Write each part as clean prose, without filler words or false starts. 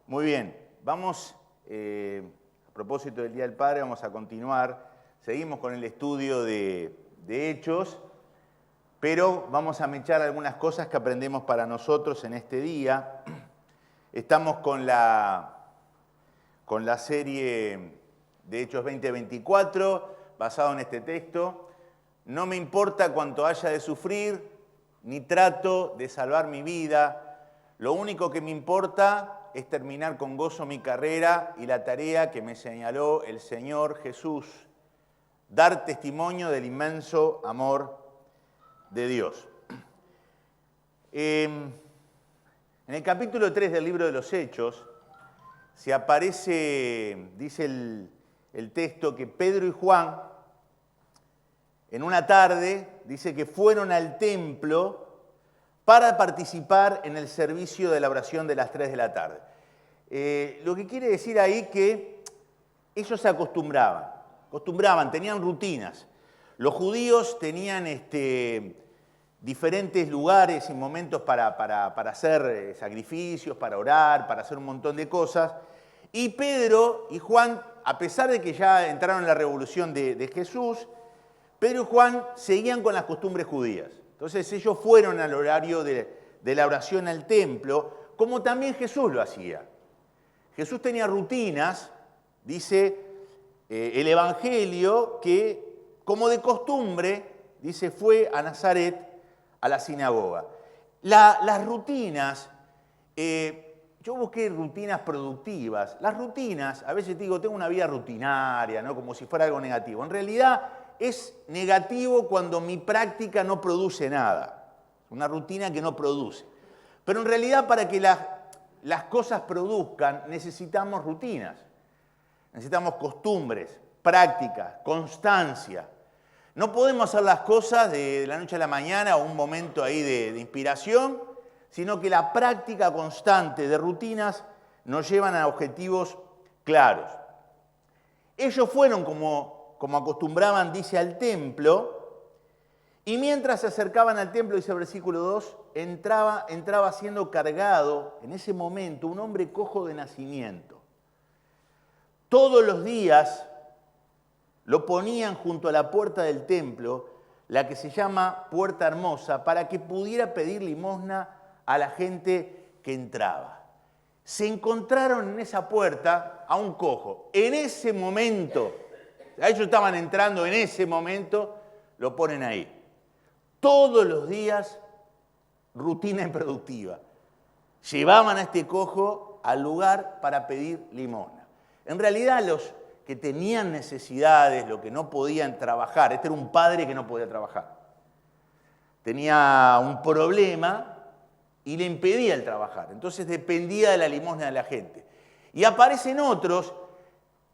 Muy bien, vamos, a propósito del Día del Padre, vamos a continuar. Seguimos con el estudio de Hechos, pero vamos a mechar algunas cosas que aprendemos para nosotros en este día. Estamos con la serie de Hechos 2024, basado en este texto. No me importa cuánto haya de sufrir, ni trato de salvar mi vida. Lo único que me importa es terminar con gozo mi carrera y la tarea que me señaló el Señor Jesús, dar testimonio del inmenso amor de Dios. En el capítulo 3 del libro de los Hechos, se aparece, dice el texto, que Pedro y Juan, en una tarde, dice que fueron al templo para participar en el servicio de la oración de las 3 de la tarde. Lo que quiere decir ahí que ellos se acostumbraban, tenían rutinas. Los judíos tenían diferentes lugares y momentos para hacer sacrificios, para orar, para hacer un montón de cosas. Y Pedro y Juan, a pesar de que ya entraron en la revolución de Jesús, Pedro y Juan seguían con las costumbres judías. Entonces ellos fueron al horario de la oración al templo, como también Jesús lo hacía. Jesús tenía rutinas, dice el Evangelio, que como de costumbre, dice, fue a Nazaret, a la sinagoga. Las rutinas, yo busqué rutinas productivas. Las rutinas, a veces digo, tengo una vida rutinaria, ¿no? Como si fuera algo negativo. En realidad es negativo cuando mi práctica no produce nada. Una rutina que no produce. Pero en realidad para que las cosas produzcan necesitamos rutinas. Necesitamos costumbres, prácticas, constancia. No podemos hacer las cosas de la noche a la mañana o un momento ahí de inspiración, sino que la práctica constante de rutinas nos llevan a objetivos claros. Ellos fueron como acostumbraban, dice, al templo, y mientras se acercaban al templo, dice el versículo 2, entraba siendo cargado, en ese momento, un hombre cojo de nacimiento. Todos los días lo ponían junto a la puerta del templo, la que se llama Puerta Hermosa, para que pudiera pedir limosna a la gente que entraba. Se encontraron en esa puerta a un cojo. En ese momento, ellos estaban entrando en ese momento, lo ponen ahí. Todos los días, rutina improductiva. Llevaban a este cojo al lugar para pedir limosna. En realidad, los que tenían necesidades, los que no podían trabajar, este era un padre que no podía trabajar. Tenía un problema y le impedía el trabajar. Entonces dependía de la limosna de la gente. Y aparecen otros,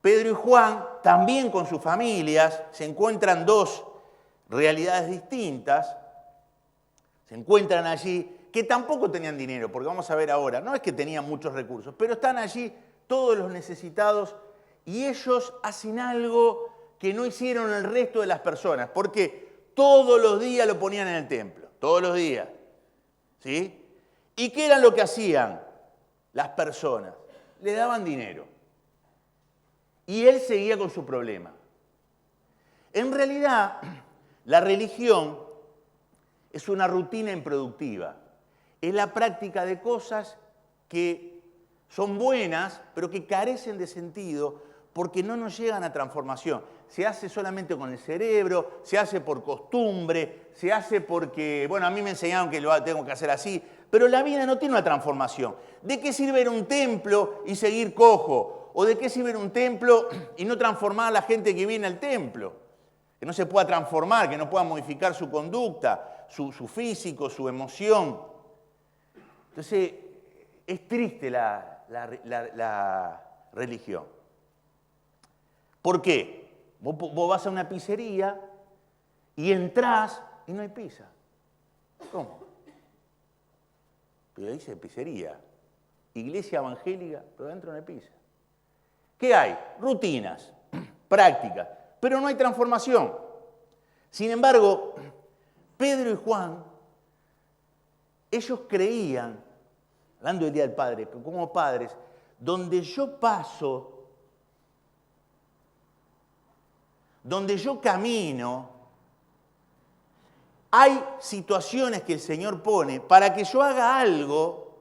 Pedro y Juan, también con sus familias, se encuentran dos realidades distintas, se encuentran allí, que tampoco tenían dinero, porque vamos a ver ahora, no es que tenían muchos recursos, pero están allí todos los necesitados y ellos hacen algo que no hicieron el resto de las personas, porque todos los días lo ponían en el templo, todos los días, ¿sí? ¿Y qué era lo que hacían las personas? Le daban dinero. Y él seguía con su problema. En realidad, la religión es una rutina improductiva. Es la práctica de cosas que son buenas, pero que carecen de sentido porque no nos llegan a transformación. Se hace solamente con el cerebro, se hace por costumbre, se hace porque, bueno, a mí me enseñaron que lo tengo que hacer así, pero la vida no tiene una transformación. ¿De qué sirve ir a un templo y seguir cojo? ¿O de qué sirve ir a un templo y no transformar a la gente que viene al templo? Que no se pueda transformar, que no pueda modificar su conducta, su físico, su emoción. Entonces, es triste la religión. ¿Por qué? Vos vas a una pizzería y entrás y no hay pizza. ¿Cómo? Pero dice pizzería, iglesia evangélica, pero dentro no hay pizza. ¿Qué hay? Rutinas, prácticas, pero no hay transformación. Sin embargo, Pedro y Juan, ellos creían, hablando del Día del Padre, pero como padres, donde yo paso, donde yo camino, hay situaciones que el Señor pone para que yo haga algo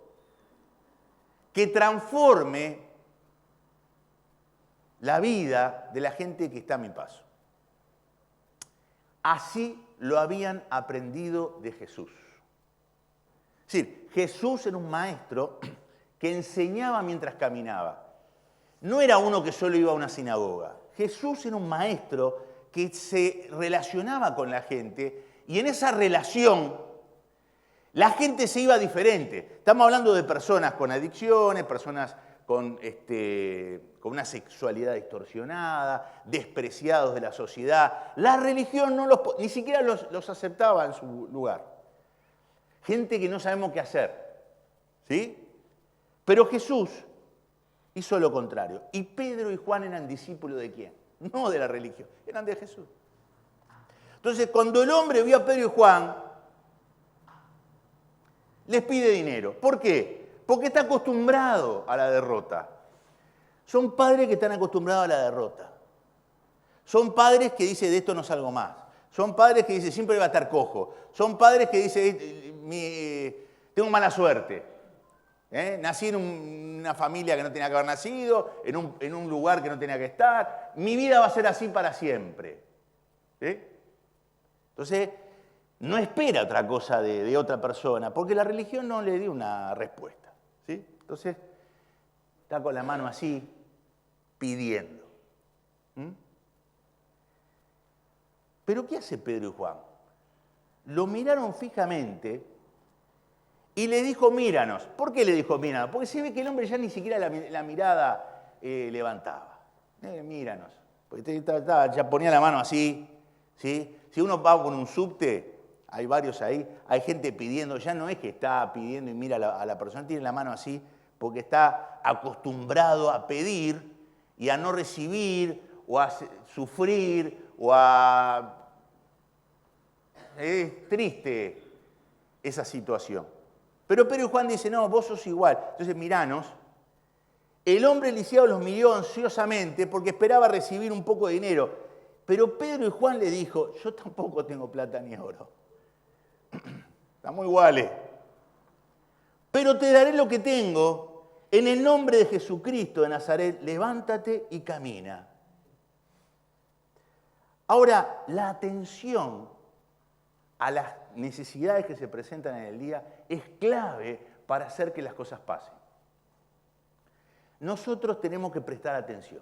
que transforme la vida de la gente que está a mi paso. Así lo habían aprendido de Jesús. Es decir, Jesús era un maestro que enseñaba mientras caminaba. No era uno que solo iba a una sinagoga. Jesús era un maestro que se relacionaba con la gente y en esa relación la gente se iba diferente. Estamos hablando de personas con adicciones, personas con una sexualidad distorsionada, despreciados de la sociedad. La religión ni siquiera los aceptaba en su lugar. Gente que no sabemos qué hacer, ¿sí? Pero Jesús hizo lo contrario. Y Pedro y Juan eran discípulos ¿de quién? No de la religión, eran de Jesús. Entonces, cuando el hombre vio a Pedro y Juan, les pide dinero. ¿Por qué? Porque está acostumbrado a la derrota. Son padres que están acostumbrados a la derrota. Son padres que dicen, de esto no salgo más. Son padres que dicen, siempre va a estar cojo. Son padres que dicen, tengo mala suerte. Nací en una familia que no tenía que haber nacido, en un lugar que no tenía que estar. Mi vida va a ser así para siempre. ¿Sí? Entonces, no espera otra cosa de otra persona, porque la religión no le dio una respuesta. ¿Sí? Entonces, está con la mano así, pidiendo. Pero ¿qué hace Pedro y Juan? Lo miraron fijamente y le dijo, míranos. ¿Por qué le dijo, míranos? Porque se ve que el hombre ya ni siquiera la mirada levantaba. Míranos. Porque ya ponía la mano así. ¿Sí? Si uno va por un subte, hay varios ahí, hay gente pidiendo, ya no es que está pidiendo y mira a la persona, tiene la mano así, porque está acostumbrado a pedir y a no recibir, o a sufrir, o a... Es triste esa situación. Pero Pedro y Juan dicen, no, vos sos igual. Entonces, miranos. El hombre lisiado los miró ansiosamente porque esperaba recibir un poco de dinero. Pero Pedro y Juan le dijo, yo tampoco tengo plata ni oro. Estamos iguales. Pero te daré lo que tengo. En el nombre de Jesucristo de Nazaret, levántate y camina. Ahora, la atención a las necesidades que se presentan en el día es clave para hacer que las cosas pasen. Nosotros tenemos que prestar atención.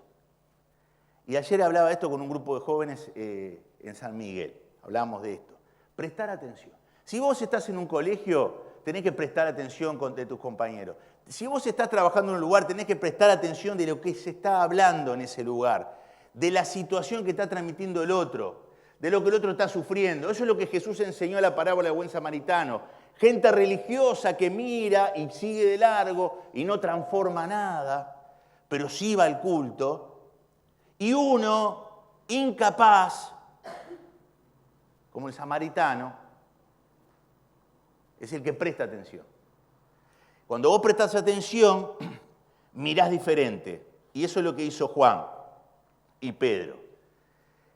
Y ayer hablaba de esto con un grupo de jóvenes en San Miguel. Hablábamos de esto. Prestar atención. Si vos estás en un colegio, tenés que prestar atención de tus compañeros. Si vos estás trabajando en un lugar, tenés que prestar atención de lo que se está hablando en ese lugar, de la situación que está transmitiendo el otro, de lo que el otro está sufriendo. Eso es lo que Jesús enseñó en la parábola del buen samaritano. Gente religiosa que mira y sigue de largo y no transforma nada, pero sí va al culto. Y uno, incapaz, como el samaritano, es el que presta atención. Cuando vos prestás atención, mirás diferente. Y eso es lo que hizo Juan y Pedro.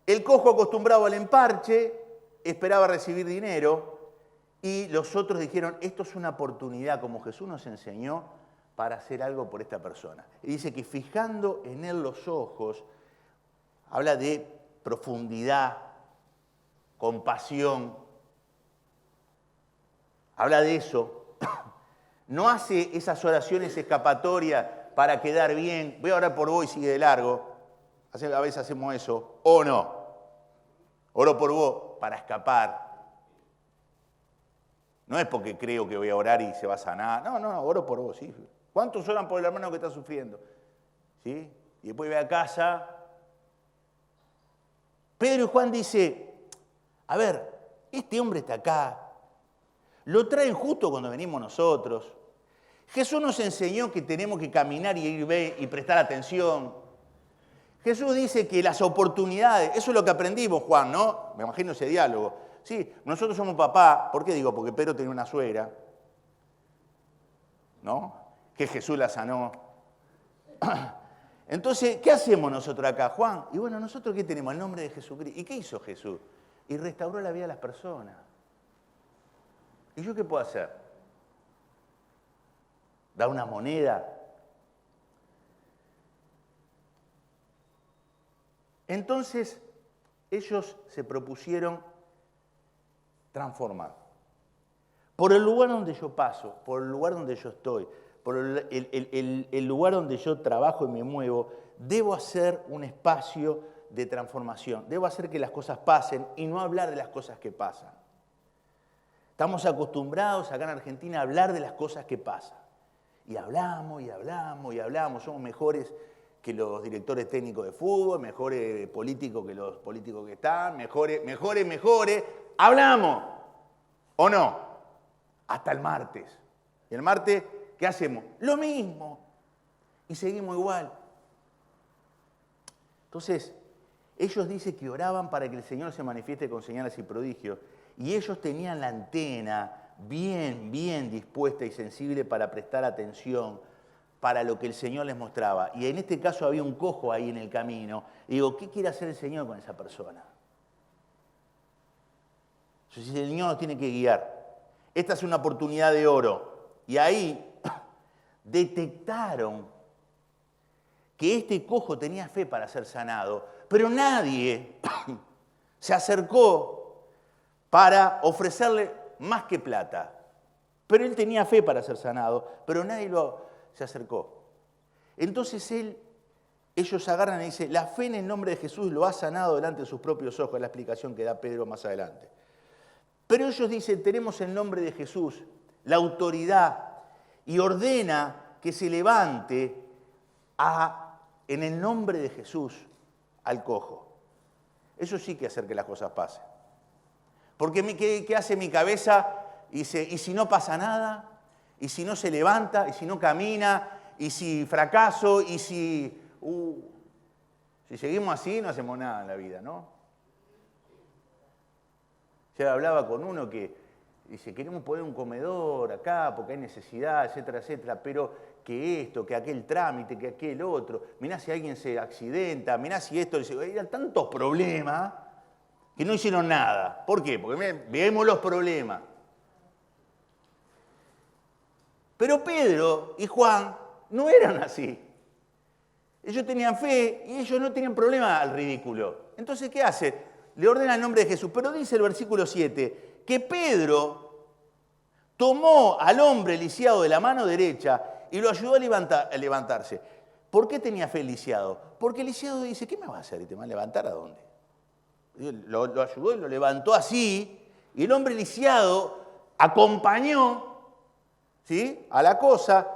El cojo acostumbrado al emparche, esperaba recibir dinero, y los otros dijeron, esto es una oportunidad, como Jesús nos enseñó, para hacer algo por esta persona. Y dice que fijando en él los ojos, habla de profundidad, compasión, habla de eso. No hace esas oraciones escapatorias para quedar bien. Voy a orar por vos y sigue de largo. A veces hacemos eso. O no. Oro por vos para escapar. No es porque creo que voy a orar y se va a sanar. No, oro por vos, sí. ¿Cuántos oran por el hermano que está sufriendo? ¿Sí? Y después ve a casa. Pedro y Juan dice, a ver, este hombre está acá. Lo traen justo cuando venimos nosotros. Jesús nos enseñó que tenemos que caminar y ir y prestar atención. Jesús dice que las oportunidades, eso es lo que aprendimos, Juan, ¿no? Me imagino ese diálogo. Sí, nosotros somos papá. ¿Por qué digo? Porque Pedro tenía una suegra, ¿no? Que Jesús la sanó. Entonces, ¿qué hacemos nosotros acá, Juan? Y bueno, ¿nosotros qué tenemos? El nombre de Jesucristo. ¿Y qué hizo Jesús? Y restauró la vida de las personas. ¿Y yo qué puedo hacer? ¿Dar una moneda? Entonces, ellos se propusieron transformar. Por el lugar donde yo paso, por el lugar donde yo estoy, por el lugar donde yo trabajo y me muevo, debo hacer un espacio de transformación. Debo hacer que las cosas pasen y no hablar de las cosas que pasan. Estamos acostumbrados acá en Argentina a hablar de las cosas que pasan. Y hablamos, y hablamos, y hablamos. Somos mejores que los directores técnicos de fútbol, mejores políticos que los políticos que están, mejores. Hablamos, ¿o no? Hasta el martes. Y el martes, ¿qué hacemos? Lo mismo. Y seguimos igual. Entonces, ellos dicen que oraban para que el Señor se manifieste con señales y prodigios. Y ellos tenían la antena bien dispuesta y sensible para prestar atención para lo que el Señor les mostraba. Y en este caso había un cojo ahí en el camino. Y digo, ¿qué quiere hacer el Señor con esa persona? Entonces, el Señor nos tiene que guiar. Esta es una oportunidad de oro. Y ahí detectaron que este cojo tenía fe para ser sanado, pero nadie se acercó para ofrecerle más que plata. Pero él tenía fe para ser sanado, pero nadie se acercó. Entonces ellos agarran y dicen, la fe en el nombre de Jesús lo ha sanado delante de sus propios ojos, es la explicación que da Pedro más adelante. Pero ellos dicen, tenemos el nombre de Jesús, la autoridad, y ordena que se levante en el nombre de Jesús al cojo. Eso sí que hacer que las cosas pasen. Porque ¿qué hace mi cabeza? Y dice, ¿y si no pasa nada? ¿Y si no se levanta? ¿Y si no camina? ¿Y si fracaso? ¿Y si seguimos así no hacemos nada en la vida, ¿no? Yo hablaba con uno que dice, queremos poner un comedor acá porque hay necesidad, etcétera, etcétera, pero que esto, que aquel trámite, que aquel otro, mirá si alguien se accidenta, mirá si esto, eran tantos problemas que no hicieron nada. ¿Por qué? Porque vemos los problemas. Pero Pedro y Juan no eran así. Ellos tenían fe y ellos no tenían problema al ridículo. Entonces, ¿qué hace? Le ordena el nombre de Jesús. Pero dice el versículo 7 que Pedro tomó al hombre lisiado de la mano derecha y lo ayudó a levantarse. ¿Por qué tenía fe el lisiado? Porque el lisiado dice, ¿qué me va a hacer? ¿Y te va a levantar a dónde? Lo ayudó y lo levantó así. Y el hombre lisiado acompañó, ¿sí?, a la cosa.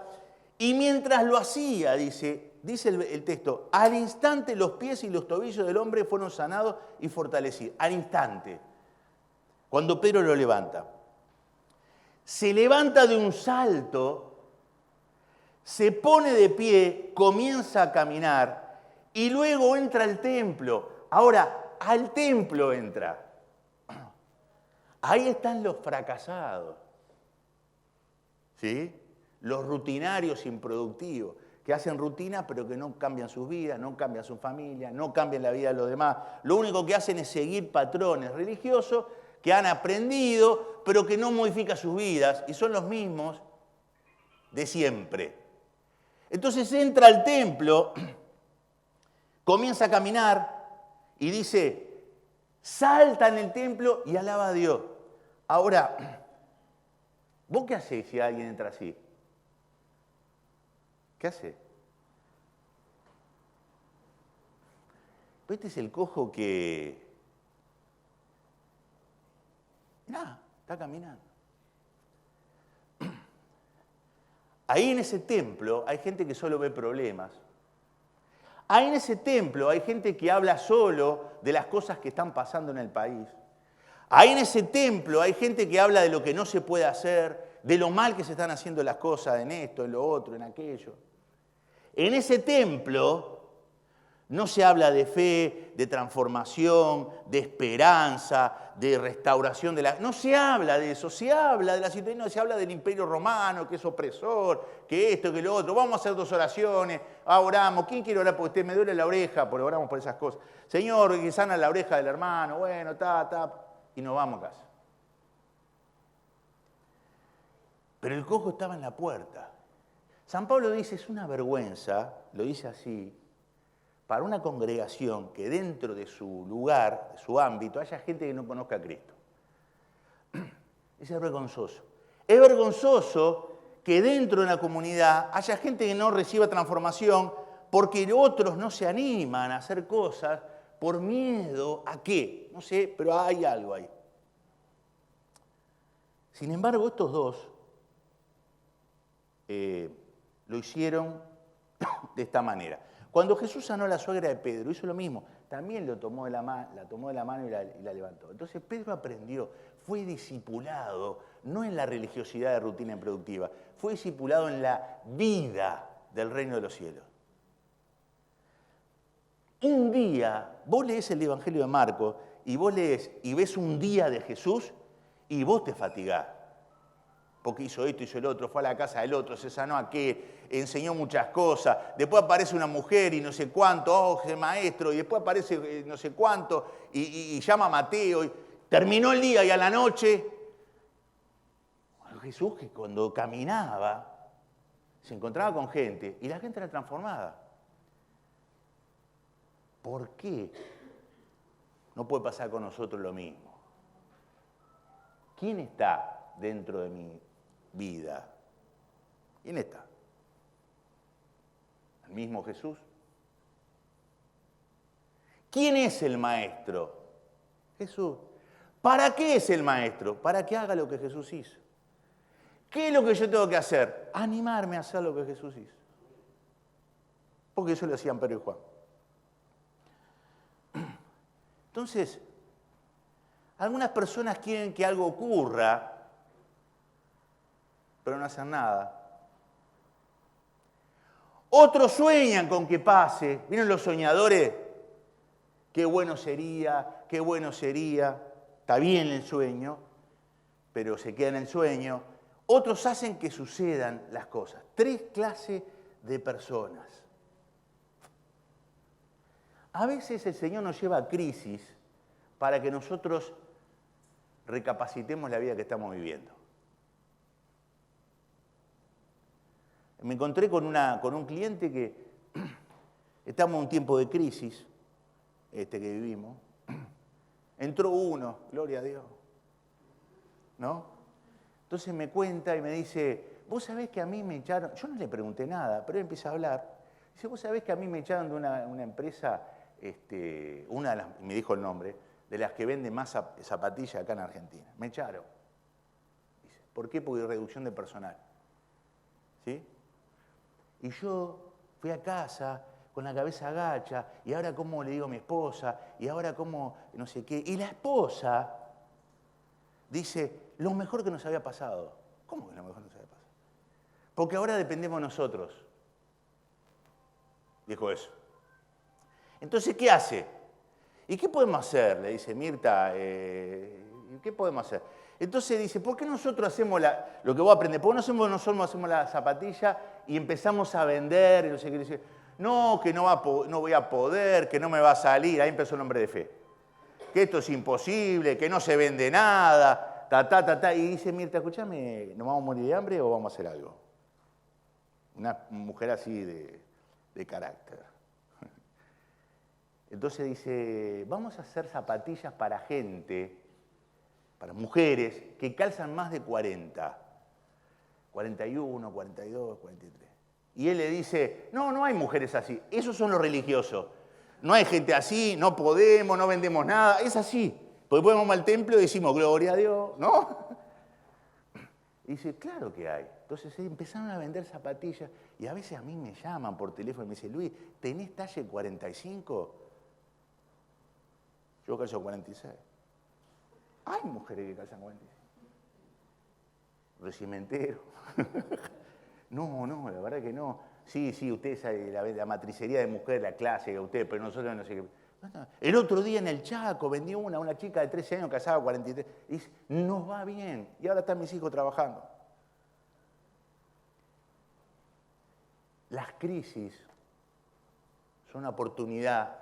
Y mientras lo hacía, dice el texto, al instante los pies y los tobillos del hombre fueron sanados y fortalecidos. Al instante. Cuando Pedro lo levanta. Se levanta de un salto, se pone de pie, comienza a caminar y luego entra al templo. Ahora, al templo entra. Ahí están los fracasados, ¿sí? Los rutinarios improductivos, que hacen rutina pero que no cambian sus vidas, no cambian su familia, no cambian la vida de los demás. Lo único que hacen es seguir patrones religiosos que han aprendido pero que no modifican sus vidas y son los mismos de siempre. Entonces entra al templo, comienza a caminar y dice, salta en el templo y alaba a Dios. Ahora, ¿vos qué hacés si alguien entra así? ¿Qué hace? Este es el cojo que... Mirá, está caminando. Ahí en ese templo hay gente que solo ve problemas. Ahí en ese templo hay gente que habla solo de las cosas que están pasando en el país. Ahí en ese templo hay gente que habla de lo que no se puede hacer, de lo mal que se están haciendo las cosas en esto, en lo otro, en aquello. En ese templo No se habla de fe, de transformación, de esperanza, de restauración de la... No se habla de eso, se habla de la situación, no se habla del Imperio Romano, que es opresor, que esto, que lo otro. Vamos a hacer 2 oraciones, oramos. ¿Quién quiere orar por usted? Me duele la oreja, porque oramos por esas cosas. Señor, que sana la oreja del hermano, bueno, y nos vamos a casa. Pero el cojo estaba en la puerta. San Pablo dice, es una vergüenza, lo dice así, para una congregación que dentro de su lugar, de su ámbito, haya gente que no conozca a Cristo. Eso es vergonzoso. Es vergonzoso que dentro de una comunidad haya gente que no reciba transformación porque otros no se animan a hacer cosas por miedo a qué. No sé, pero hay algo ahí. Sin embargo, estos dos lo hicieron de esta manera. Cuando Jesús sanó a la suegra de Pedro, hizo lo mismo. También la tomó de la mano y la levantó. Entonces Pedro aprendió, fue discipulado, no en la religiosidad de rutina improductiva, fue discipulado en la vida del reino de los cielos. Un día, vos leés el Evangelio de Marcos y vos lees y ves un día de Jesús y vos te fatigás. Porque hizo esto, hizo el otro, fue a la casa del otro, se sanó aquel, enseñó muchas cosas, después aparece una mujer y no sé cuánto, oh, ese maestro, y después aparece no sé cuánto, y llama a Mateo, y terminó el día y a la noche, Jesús que cuando caminaba, se encontraba con gente, y la gente era transformada. ¿Por qué no puede pasar con nosotros lo mismo? ¿Quién está dentro de mi vida? ¿Quién está? ¿El mismo Jesús? ¿Quién es el maestro? Jesús. ¿Para qué es el maestro? Para que haga lo que Jesús hizo. ¿Qué es lo que yo tengo que hacer? Animarme a hacer lo que Jesús hizo. Porque eso lo hacían Pedro y Juan. Entonces, algunas personas quieren que algo ocurra, pero no hacen nada. Otros sueñan con que pase. ¿Vieron los soñadores? Qué bueno sería, qué bueno sería. Está bien el sueño, pero se queda en el sueño. Otros hacen que sucedan las cosas. 3 clases de personas. A veces el Señor nos lleva a crisis para que nosotros recapacitemos la vida que estamos viviendo. Me encontré con un cliente que estamos en un tiempo de crisis, que vivimos. Entró uno, gloria a Dios, ¿no? Entonces me cuenta y me dice, vos sabés que a mí me echaron, yo no le pregunté nada, pero él empieza a hablar. Dice, vos sabés que a mí me echaron de una empresa, una de las, me dijo el nombre, de las que vende más zapatillas acá en Argentina. Me echaron. Dice, ¿por qué? Porque hay reducción de personal. ¿Sí? Y yo fui a casa con la cabeza agacha, y ahora cómo le digo a mi esposa, y ahora cómo no sé qué. Y la esposa dice, lo mejor que nos había pasado. ¿Cómo que lo mejor que nos había pasado? Porque ahora dependemos nosotros. Dijo eso. Entonces, ¿qué hace? ¿Y qué podemos hacer? Le dice Mirta, ¿qué podemos hacer? Entonces dice, ¿por qué nosotros hacemos lo que vos aprendés? ¿Por qué nosotros hacemos la zapatilla y empezamos a vender? Y no sé qué dice, no, que no voy a poder, que no me va a salir. Ahí empezó el hombre de fe. Que esto es imposible, que no se vende nada, Y dice Mirta, escúchame, ¿nos vamos a morir de hambre o vamos a hacer algo? Una mujer así de carácter. Entonces dice, vamos a hacer zapatillas para gente, para mujeres, que calzan más de 40. 41, 42, 43. Y él le dice, no hay mujeres así. Esos son los religiosos. No hay gente así, no podemos, no vendemos nada. Es así. Porque después vamos al templo y decimos, gloria a Dios, ¿no? Y dice, claro que hay. Entonces empezaron a vender zapatillas y a veces a mí me llaman por teléfono y me dicen, Luis, ¿tenés talle 45? Yo calzo 46. Hay mujeres que calzan 46. Recimentero. No, la verdad que no. Sí, usted sabe la matricería de mujer, la clásica, usted, pero nosotros no sé qué. El otro día en el Chaco vendió una chica de 13 años casada, 43, y dice, nos va bien, y ahora están mis hijos trabajando. Las crisis son una oportunidad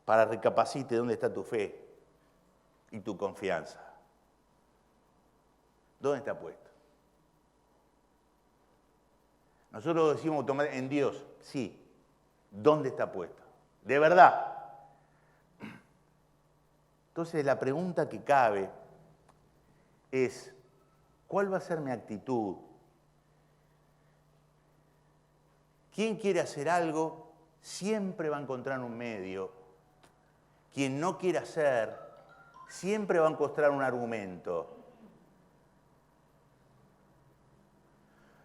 para recapacite dónde está tu fe y tu confianza. ¿Dónde está puesto? Nosotros decimos en Dios, sí. ¿Dónde está puesto? De verdad. Entonces la pregunta que cabe es, ¿cuál va a ser mi actitud? Quien quiere hacer algo siempre va a encontrar un medio. Quien no quiere hacer siempre va a encontrar un argumento.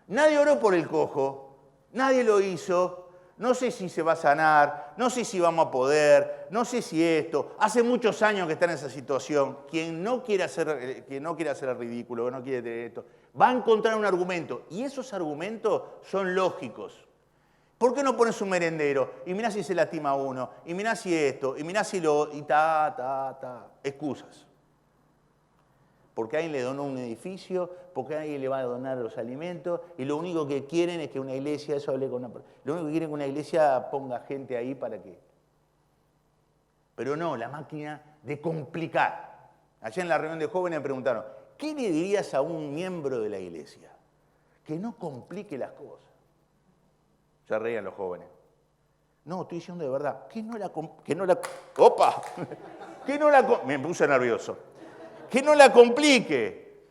Nadie oró por el cojo, nadie lo hizo, no sé si se va a sanar, no sé si vamos a poder, no sé si esto. Hace muchos años que está en esa situación. Quien no quiere hacer el ridículo, que no quiere tener esto, va a encontrar un argumento. Y esos argumentos son lógicos. ¿Por qué no pones un merendero? Y mirá si se lastima uno, y mirá si esto, y mirá si lo... y excusas. Porque alguien le donó un edificio, porque alguien le va a donar los alimentos, y lo único que quieren es que una iglesia, eso hablé con una... Lo único que quieren es que una iglesia ponga gente ahí para qué. Pero no, la máquina de complicar. Allá en la reunión de jóvenes me preguntaron, ¿qué le dirías a un miembro de la iglesia? Que no complique las cosas. Se reían los jóvenes. No, estoy diciendo de verdad. ¡Opa! Me puse nervioso. Que no la complique.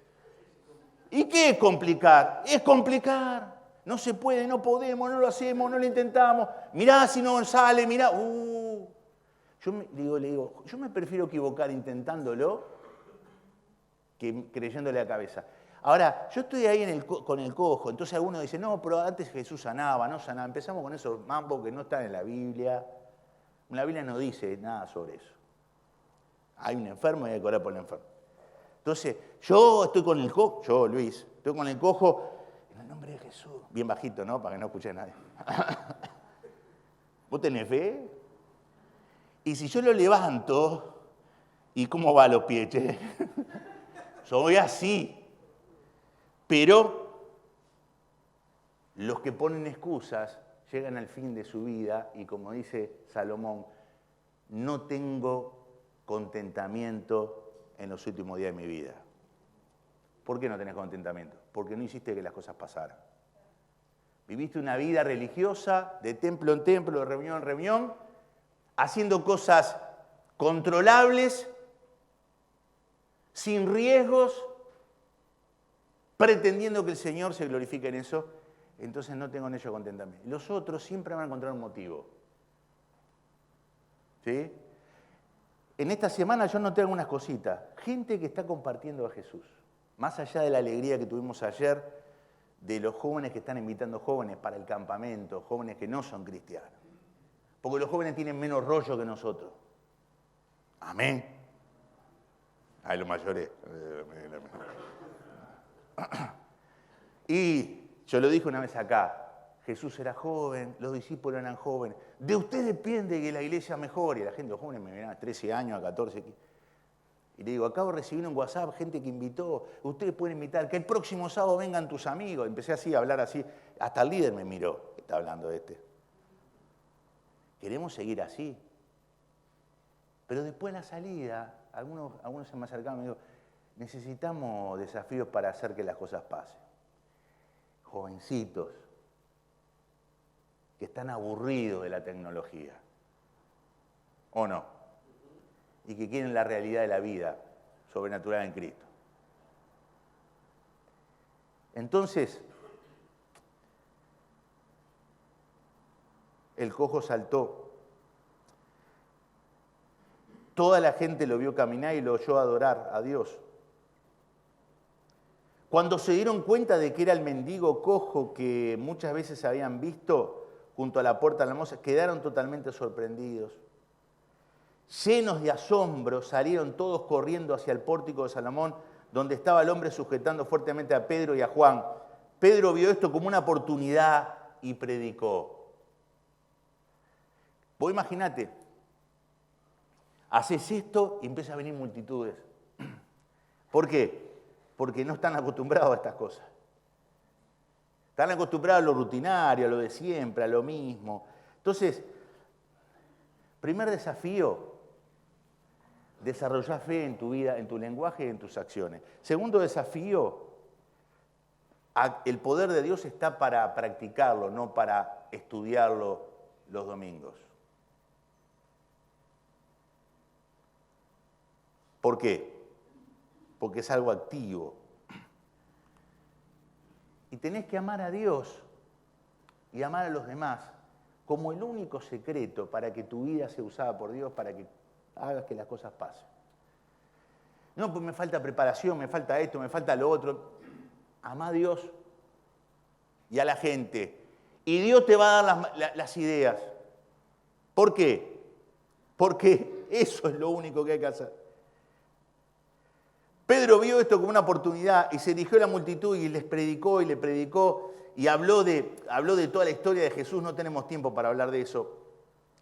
¿Y qué es complicar? Es complicar. No se puede, no podemos, no lo hacemos, no lo intentamos. Mirá si no sale, mirá. Yo me prefiero equivocar intentándolo que creyéndole a la cabeza. Ahora, yo estoy ahí con el cojo, entonces algunos dicen, no, pero antes Jesús sanaba, no sanaba. Empezamos con esos mambos que no están en la Biblia. La Biblia no dice nada sobre eso. Hay un enfermo y hay que orar por el enfermo. Entonces, yo estoy con el cojo, yo, Luis, estoy con el cojo, en el nombre de Jesús. Bien bajito, ¿no? Para que no escuche a nadie. ¿Vos tenés fe? Y si yo lo levanto, ¿y cómo va los pies, che? Soy así. Pero los que ponen excusas llegan al fin de su vida y, como dice Salomón, no tengo contentamiento en los últimos días de mi vida. ¿Por qué no tenés contentamiento? Porque no hiciste que las cosas pasaran. Viviste una vida religiosa, de templo en templo, de reunión en reunión, haciendo cosas controlables, sin riesgos, pretendiendo que el Señor se glorifique en eso. Entonces no tengo en ello contentamiento. Los otros siempre van a encontrar un motivo. ¿Sí? En esta semana yo noté algunas cositas. Gente que está compartiendo a Jesús. Más allá de la alegría que tuvimos ayer, de los jóvenes que están invitando jóvenes para el campamento, jóvenes que no son cristianos. Porque los jóvenes tienen menos rollo que nosotros. Amén. Ay, los mayores. Y yo lo dije una vez acá. Jesús era joven, los discípulos eran jóvenes. De usted depende que la iglesia mejore. Y la gente, los jóvenes me miran a 13 años, a 14. Y le digo, acabo de recibir un WhatsApp, gente que invitó. Ustedes pueden invitar, que el próximo sábado vengan tus amigos. Empecé así a hablar así. Hasta el líder me miró. Está hablando de este. Queremos seguir así. Pero después de la salida, algunos se me acercaron y me dijeron, necesitamos desafíos para hacer que las cosas pasen. Jovencitos que están aburridos de la tecnología, ¿o no? Y que quieren la realidad de la vida sobrenatural en Cristo. Entonces, el cojo saltó. Toda la gente lo vio caminar y lo oyó adorar a Dios. Cuando se dieron cuenta de que era el mendigo cojo que muchas veces habían visto junto a la puerta de la hermosa, quedaron totalmente sorprendidos. Llenos de asombro, salieron todos corriendo hacia el pórtico de Salomón, donde estaba el hombre sujetando fuertemente a Pedro y a Juan. Pedro vio esto como una oportunidad y predicó. Vos imaginate, haces esto y empiezan a venir multitudes. ¿Por qué? Porque no están acostumbrados a estas cosas. Están acostumbrados a lo rutinario, a lo de siempre, a lo mismo. Entonces, primer desafío, desarrollar fe en tu vida, en tu lenguaje y en tus acciones. Segundo desafío, el poder de Dios está para practicarlo, no para estudiarlo los domingos. ¿Por qué? Porque es algo activo. Y tenés que amar a Dios y amar a los demás como el único secreto para que tu vida sea usada por Dios, para que hagas que las cosas pasen. No, pues me falta preparación, me falta esto, me falta lo otro. Amá a Dios y a la gente. Y Dios te va a dar las ideas. ¿Por qué? Porque eso es lo único que hay que hacer. Pedro vio esto como una oportunidad y se dirigió a la multitud y les predicó y le predicó y habló de toda la historia de Jesús. No tenemos tiempo para hablar de eso.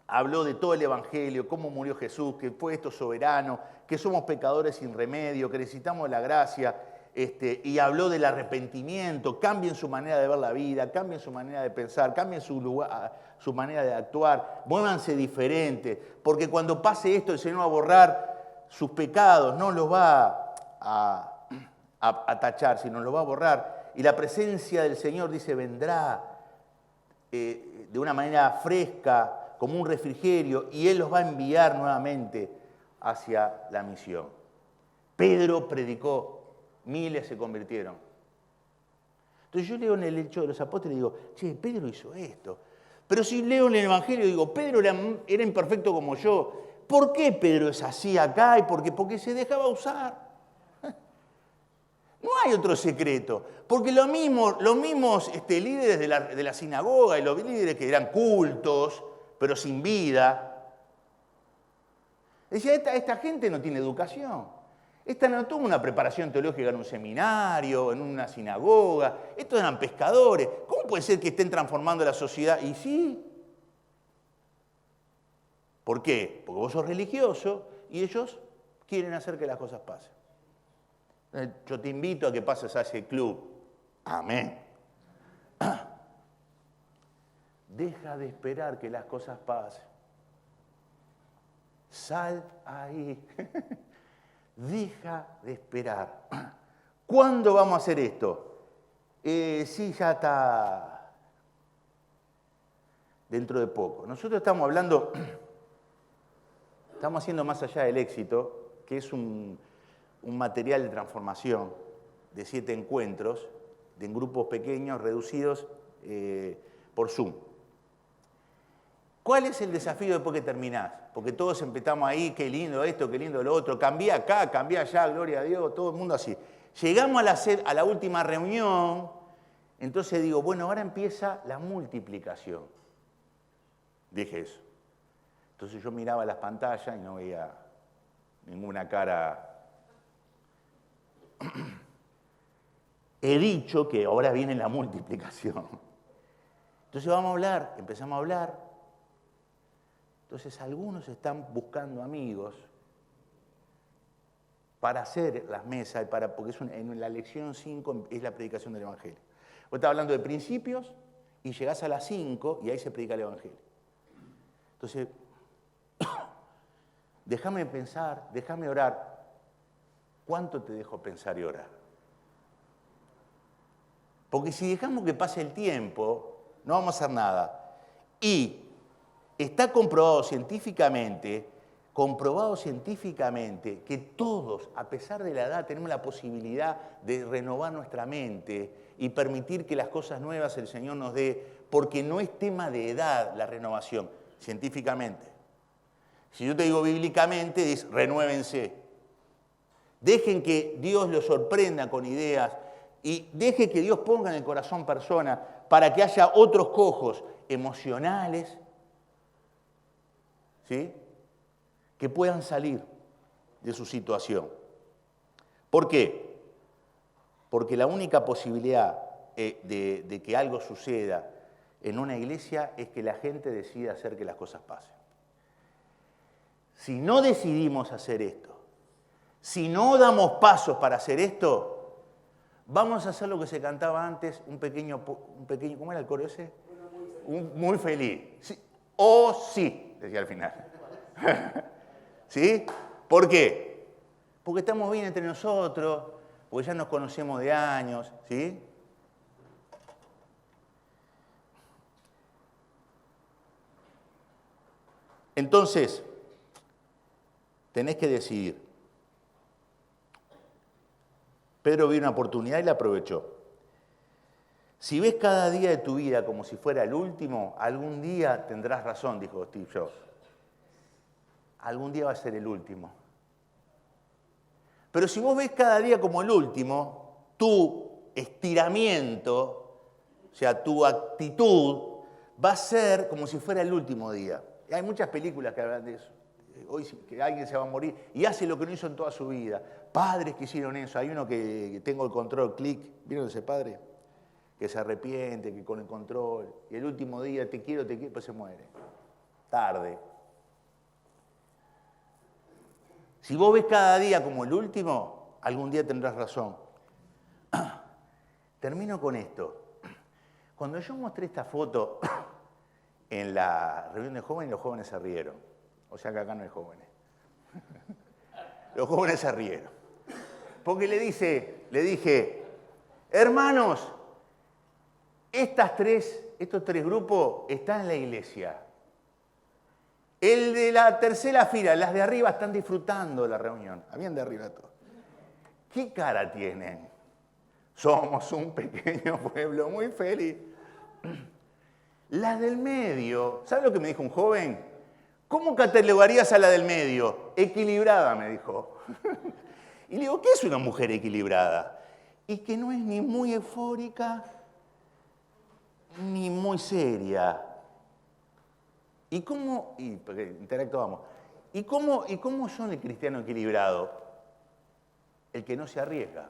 Habló de todo el Evangelio, cómo murió Jesús, que fue esto soberano, que somos pecadores sin remedio, que necesitamos la gracia, y habló del arrepentimiento. Cambien su manera de ver la vida, cambien su manera de pensar, cambien su manera de actuar, muévanse diferente, porque cuando pase esto el Señor va a borrar sus pecados, no los va a tachar, sino los va a borrar. Y la presencia del Señor, dice, vendrá de una manera fresca, como un refrigerio, y Él los va a enviar nuevamente hacia la misión. Pedro predicó, miles se convirtieron. Entonces yo leo en el Hechos de los Apóstoles y digo, che, Pedro hizo esto. Pero si leo en el Evangelio y digo, Pedro era imperfecto como yo. ¿Por qué Pedro es así acá? ¿Y por qué? Porque se dejaba usar. No hay otro secreto, porque los mismos líderes de la sinagoga y los líderes que eran cultos, pero sin vida, decía, esta gente no tiene educación, esta no tuvo una preparación teológica en un seminario, en una sinagoga, estos eran pescadores, ¿cómo puede ser que estén transformando la sociedad? Y sí. ¿Por qué? Porque vos sos religioso y ellos quieren hacer que las cosas pasen. Yo te invito a que pases a ese club. Amén. Deja de esperar que las cosas pasen. Sal ahí. Deja de esperar. ¿Cuándo vamos a hacer esto? Sí, ya está dentro de poco. Nosotros estamos hablando, estamos haciendo Más allá del éxito, que es un material de transformación de 7 encuentros, en grupos pequeños, reducidos por Zoom. ¿Cuál es el desafío después que terminás? Porque todos empezamos ahí, qué lindo esto, qué lindo lo otro, cambié acá, cambié allá, gloria a Dios, todo el mundo así. Llegamos a la última reunión, entonces digo, bueno, ahora empieza la multiplicación. Dije eso. Entonces yo miraba las pantallas y no veía ninguna cara. He dicho que ahora viene la multiplicación. Entonces empezamos a hablar. Entonces algunos están buscando amigos para hacer las mesas, porque en la lección 5 es la predicación del Evangelio. Vos estás hablando de principios y llegás a las 5 y ahí se predica el Evangelio. Entonces, déjame pensar, déjame orar. ¿Cuánto te dejo pensar y orar? Porque si dejamos que pase el tiempo, no vamos a hacer nada. Y está comprobado científicamente que todos, a pesar de la edad, tenemos la posibilidad de renovar nuestra mente y permitir que las cosas nuevas el Señor nos dé, porque no es tema de edad la renovación, científicamente. Si yo te digo bíblicamente, dice, renuévense. Dejen que Dios los sorprenda con ideas y deje que Dios ponga en el corazón personas para que haya otros cojos emocionales, ¿sí?, que puedan salir de su situación. ¿Por qué? Porque la única posibilidad de que algo suceda en una iglesia es que la gente decida hacer que las cosas pasen. Si no decidimos hacer esto, si no damos pasos para hacer esto, vamos a hacer lo que se cantaba antes, un pequeño ¿cómo era el coro ese? Muy feliz. Sí. Oh, sí, decía al final. ¿Sí? ¿Por qué? Porque estamos bien entre nosotros, porque ya nos conocemos de años, ¿sí? Entonces, tenés que decidir. Pedro vio una oportunidad y la aprovechó. Si ves cada día de tu vida como si fuera el último, algún día tendrás razón, dijo Steve Jobs. Algún día va a ser el último. Pero si vos ves cada día como el último, tu estiramiento, o sea, tu actitud, va a ser como si fuera el último día. Y hay muchas películas que hablan de eso. Hoy que alguien se va a morir y hace lo que no hizo en toda su vida. Padres que hicieron eso. Hay uno que tengo el control, clic. ¿Vieron ese padre? Que se arrepiente, que con el control. Y el último día, te quiero, pues se muere. Tarde. Si vos ves cada día como el último, algún día tendrás razón. Termino con esto. Cuando yo mostré esta foto en la reunión de jóvenes, los jóvenes se rieron. O sea que acá no hay jóvenes. Los jóvenes se rieron. Porque le dije, hermanos, estos tres grupos están en la iglesia. El de la tercera fila, las de arriba están disfrutando la reunión. Habían de arriba todos. ¿Qué cara tienen? Somos un pequeño pueblo muy feliz. Las del medio, ¿sabes lo que me dijo un joven? ¿Cómo catalogarías a la del medio? Equilibrada, me dijo. Y le digo, ¿qué es una mujer equilibrada? Y que no es ni muy eufórica, ni muy seria. ¿Y cómo? Porque interactuamos. ¿Y cómo son el cristiano equilibrado? El que no se arriesga.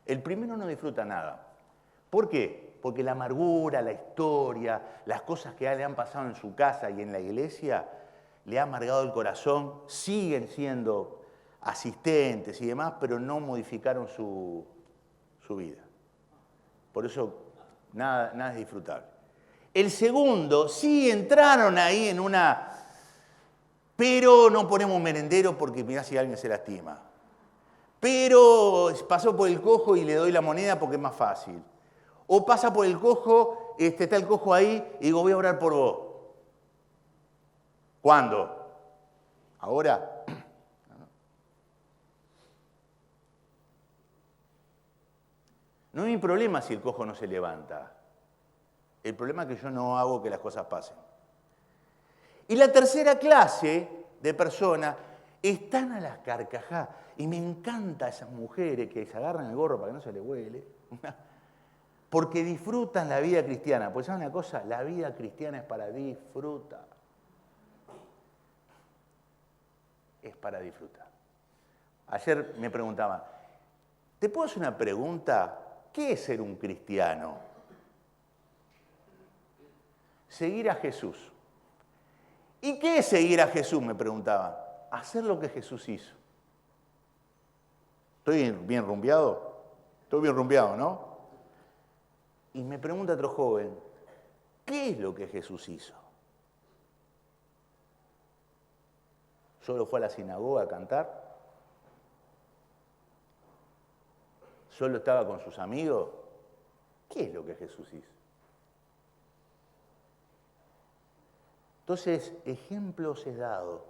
El primero no disfruta nada. ¿Por qué? Porque la amargura, la historia, las cosas que le han pasado en su casa y en la iglesia, le ha amargado el corazón, siguen siendo asistentes y demás, pero no modificaron su vida. Por eso nada es disfrutable. El segundo, sí entraron ahí en una, pero no ponemos merendero porque mirá si alguien se lastima. Pero pasó por el cojo y le doy la moneda porque es más fácil. O pasa por el cojo, está el cojo ahí y digo, voy a orar por vos. ¿Cuándo? ¿Ahora? No es mi problema si el cojo no se levanta. El problema es que yo no hago que las cosas pasen. Y la tercera clase de personas están a las carcajadas. Y me encanta esas mujeres que se agarran el gorro para que no se les huele. Porque disfrutan la vida cristiana. Pues ¿saben una cosa? La vida cristiana es para disfrutar. Es para disfrutar. Ayer me preguntaban, ¿te puedo hacer una pregunta? ¿Qué es ser un cristiano? Seguir a Jesús. ¿Y qué es seguir a Jesús? Me preguntaban. Hacer lo que Jesús hizo. ¿Estoy bien rumbeado? Estoy bien rumbeado, ¿no? Y me pregunta otro joven, ¿qué es lo que Jesús hizo? ¿Solo fue a la sinagoga a cantar? ¿Solo estaba con sus amigos? ¿Qué es lo que Jesús hizo? Entonces, ejemplos he dado,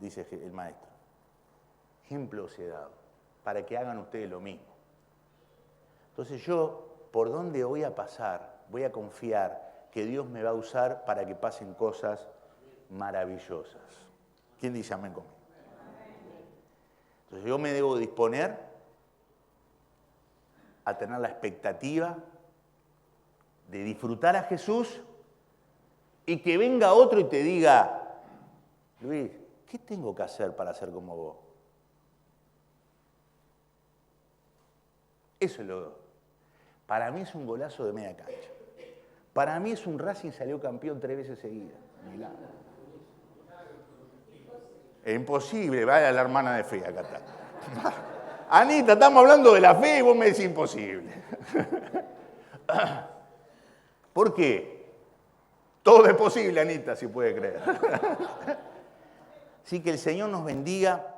dice el maestro. Ejemplos he dado, para que hagan ustedes lo mismo. Entonces yo, ¿por dónde voy a pasar? Voy a confiar que Dios me va a usar para que pasen cosas maravillosas. ¿Quién dice amén conmigo? Entonces yo me debo disponer a tener la expectativa de disfrutar a Jesús y que venga otro y te diga, Luis, ¿qué tengo que hacer para ser como vos? Eso es lo. Para mí es un golazo de media cancha. Para mí es un Racing salió campeón 3 veces seguidas. Milagro. Es imposible, vaya la hermana de fe, acá está. Anita, estamos hablando de la fe y vos me decís imposible. ¿Por qué? Todo es posible, Anita, si puede creer. Así que el Señor nos bendiga.